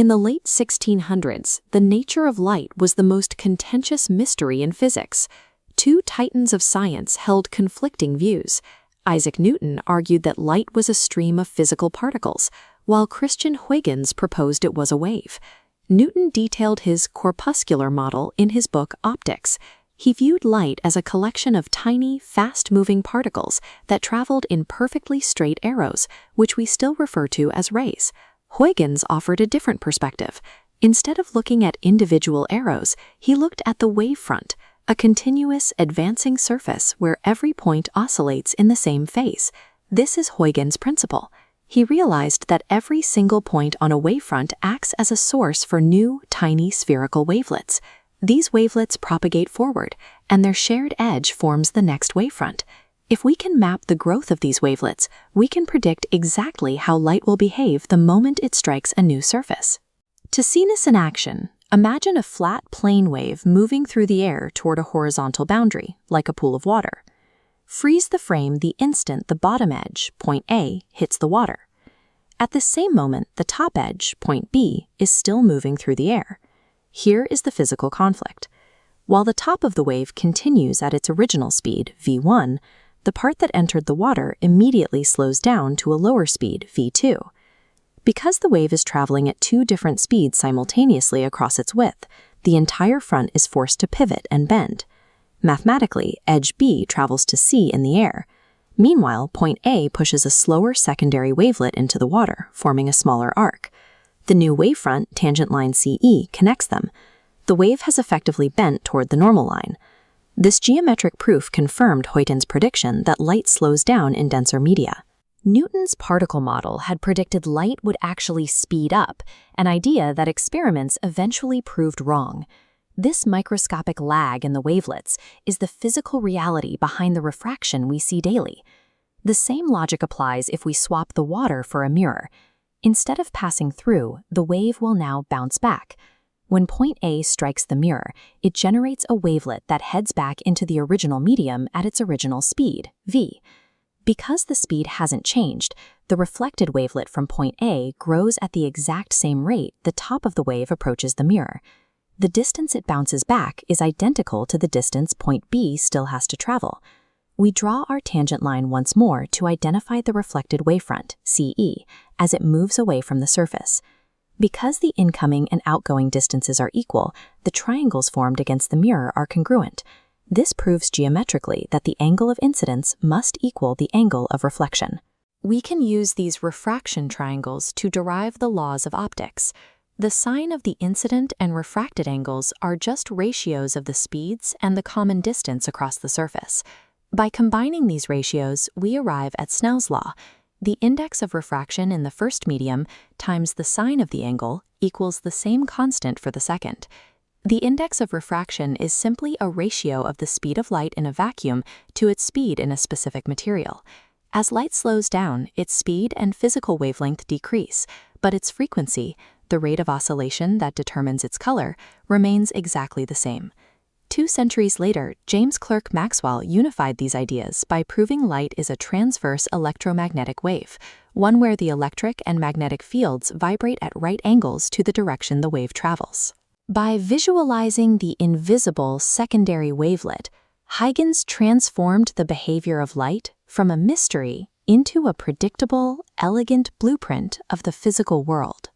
In the late 1600s, the nature of light was the most contentious mystery in physics. Two titans of science held conflicting views. Isaac Newton argued that light was a stream of physical particles, while Christian Huygens proposed it was a wave. Newton detailed his corpuscular model in his book Optics. He viewed light as a collection of tiny, fast-moving particles that traveled in perfectly straight arrows, which we still refer to as rays. Huygens offered a different perspective. Instead of looking at individual arrows, he looked at the wavefront, a continuous, advancing surface where every point oscillates in the same phase. This is Huygens' principle. He realized that every single point on a wavefront acts as a source for new, tiny spherical wavelets. These wavelets propagate forward, and their shared edge forms the next wavefront. If we can map the growth of these wavelets, we can predict exactly how light will behave the moment it strikes a new surface. To see this in action, imagine a flat plane wave moving through the air toward a horizontal boundary, like a pool of water. Freeze the frame the instant the bottom edge, point A, hits the water. At the same moment, the top edge, point B, is still moving through the air. Here is the physical conflict. While the top of the wave continues at its original speed, v1, the part that entered the water immediately slows down to a lower speed, v2. Because the wave is traveling at two different speeds simultaneously across its width, the entire front is forced to pivot and bend. Mathematically, edge B travels to C in the air. Meanwhile, point A pushes a slower secondary wavelet into the water, forming a smaller arc. The new wavefront, tangent line CE, connects them. The wave has effectively bent toward the normal line. This geometric proof confirmed Huygens' prediction that light slows down in denser media. Newton's particle model had predicted light would actually speed up, an idea that experiments eventually proved wrong. This microscopic lag in the wavelets is the physical reality behind the refraction we see daily. The same logic applies if we swap the water for a mirror. Instead of passing through, the wave will now bounce back. When point A strikes the mirror, it generates a wavelet that heads back into the original medium at its original speed, v. Because the speed hasn't changed, the reflected wavelet from point A grows at the exact same rate the top of the wave approaches the mirror. The distance it bounces back is identical to the distance point B still has to travel. We draw our tangent line once more to identify the reflected wavefront, CE, as it moves away from the surface. Because the incoming and outgoing distances are equal, the triangles formed against the mirror are congruent. This proves geometrically that the angle of incidence must equal the angle of reflection. We can use these refraction triangles to derive the laws of optics. The sine of the incident and refracted angles are just ratios of the speeds and the common distance across the surface. By combining these ratios, we arrive at Snell's law. The index of refraction in the first medium times the sine of the angle equals the same constant for the second. The index of refraction is simply a ratio of the speed of light in a vacuum to its speed in a specific material. As light slows down, its speed and physical wavelength decrease, but its frequency, the rate of oscillation that determines its color, remains exactly the same. 2 centuries later, James Clerk Maxwell unified these ideas by proving light is a transverse electromagnetic wave, one where the electric and magnetic fields vibrate at right angles to the direction the wave travels. By visualizing the invisible secondary wavelet, Huygens transformed the behavior of light from a mystery into a predictable, elegant blueprint of the physical world.